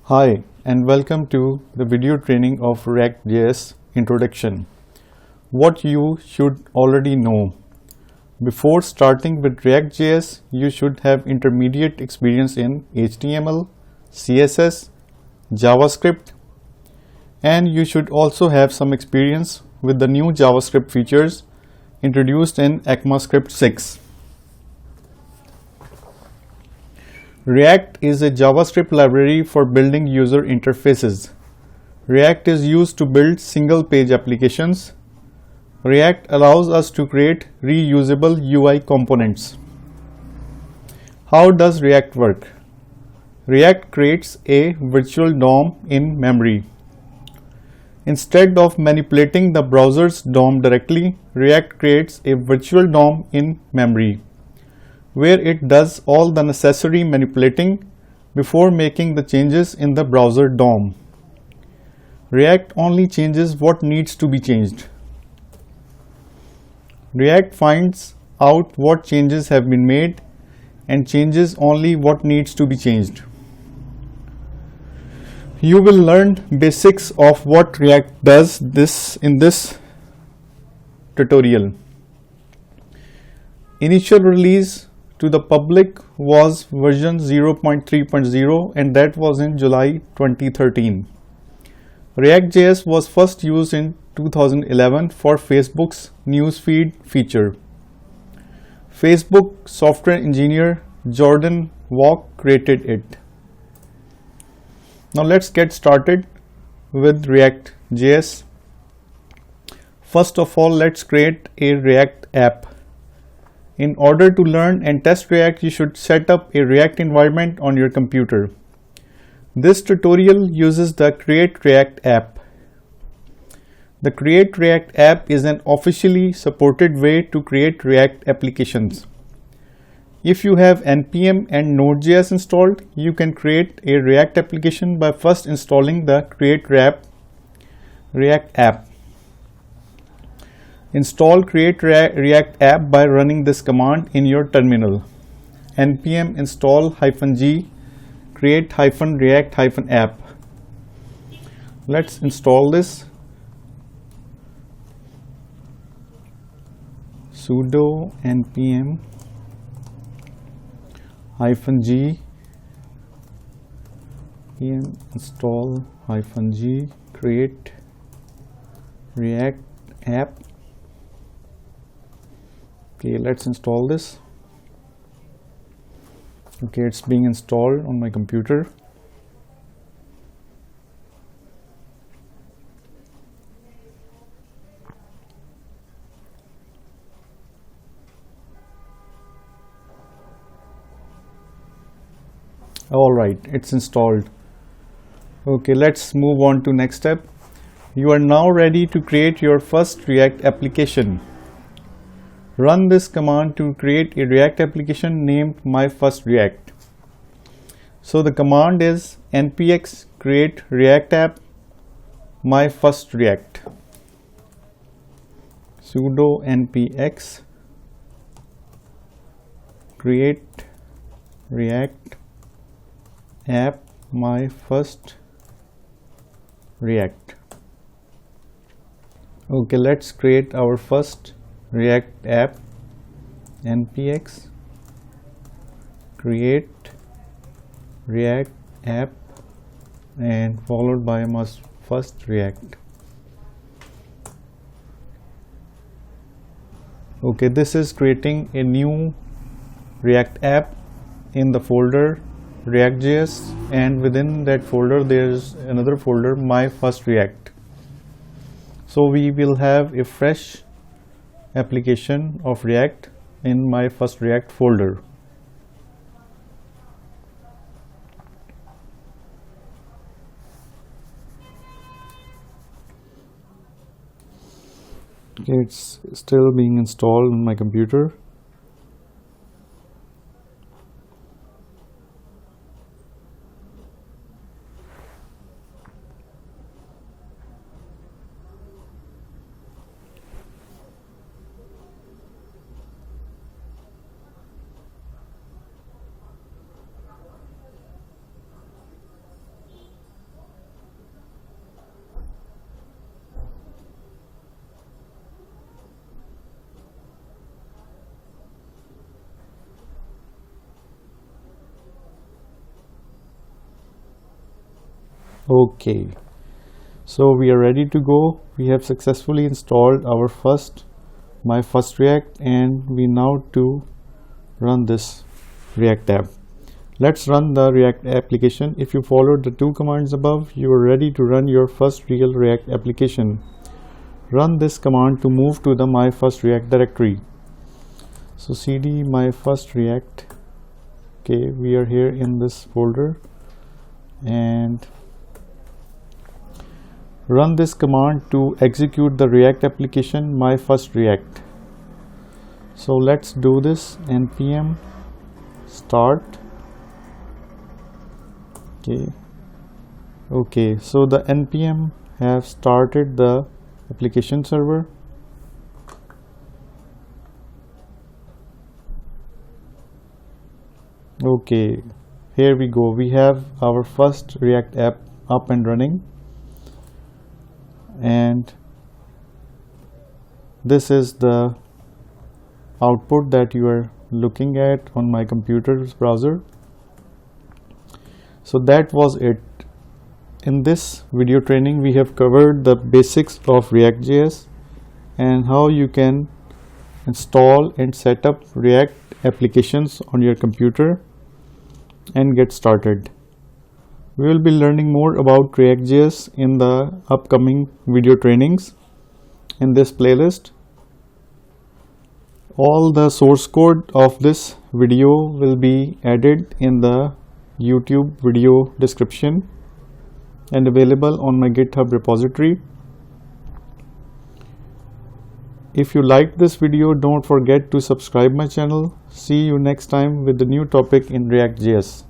Hi and welcome to the video training of React.js Introduction. What you should already know. Before starting with React.js, you should have intermediate experience in HTML, CSS, JavaScript, and you should also have some experience with the new JavaScript features introduced in ECMAScript 6. React is a JavaScript library for building user interfaces. React is used to build single-page applications. React allows us to create reusable UI components. How does React work? React creates a virtual DOM in memory. Instead of manipulating the browser's DOM directly, React creates a virtual DOM in memory, where it does all the necessary manipulating before making the changes in the browser DOM. React only changes what needs to be changed. React finds out what changes have been made and changes only what needs to be changed. You will learn basics of what React does in this tutorial. Initial release to the public was version 0.3.0 and that was in July 2013. React.js was first used in 2011 for Facebook's newsfeed feature. Facebook software engineer Jordan Walk created it. Now let's get started with React.js. First of all, let's create a React app. In order to learn and test React, you should set up a React environment on your computer. This tutorial uses the Create React app. The Create React app is an officially supported way to create React applications. If you have npm and Node.js installed, you can create a React application by first installing the Create React app. Install Create React app by running this command in your terminal. npm install -g create -react -app. Let's install this. Sudo npm -g install -g create React app. Okay, let's install this. Okay, it's being installed on my computer. All right, it's installed. Okay, let's move on to next step. You are now ready to create your first React application. Run this command to create a React application named myFirstReact. So the command is npx create React app myFirstReact. Sudo npx create React app myFirstReact. Okay, let's create our first React app. npx create React app and followed by myFirstReact. Okay, this is creating a new React app in the folder React.js, and within that folder there is another folder myFirstReact. So we will have a fresh application of React in myFirstReact folder. It's still being installed on my computer. Okay, so we are ready to go. We have successfully installed our my first React, and we now to run this React app. Let's run the React application. If you followed the two commands above, you are ready to run your first real React application. Run this command to move to the my first React directory. So cd my first React. Okay, we are here in this folder, and run this command to execute the React application my first React. So let's do this. npm start. Okay, so the npm have started the application server. Okay, here we go. We have our first React app up and running, and this is the output that you are looking at on my computer's browser. So that was it. In this video training, we have covered the basics of React.js and how you can install and set up React applications on your computer and get started. We will be learning more about React.js in the upcoming video trainings in this playlist. All the source code of this video will be added in the YouTube video description and available on my GitHub repository. If you liked this video, don't forget to subscribe my channel. See you next time with the new topic in React.js.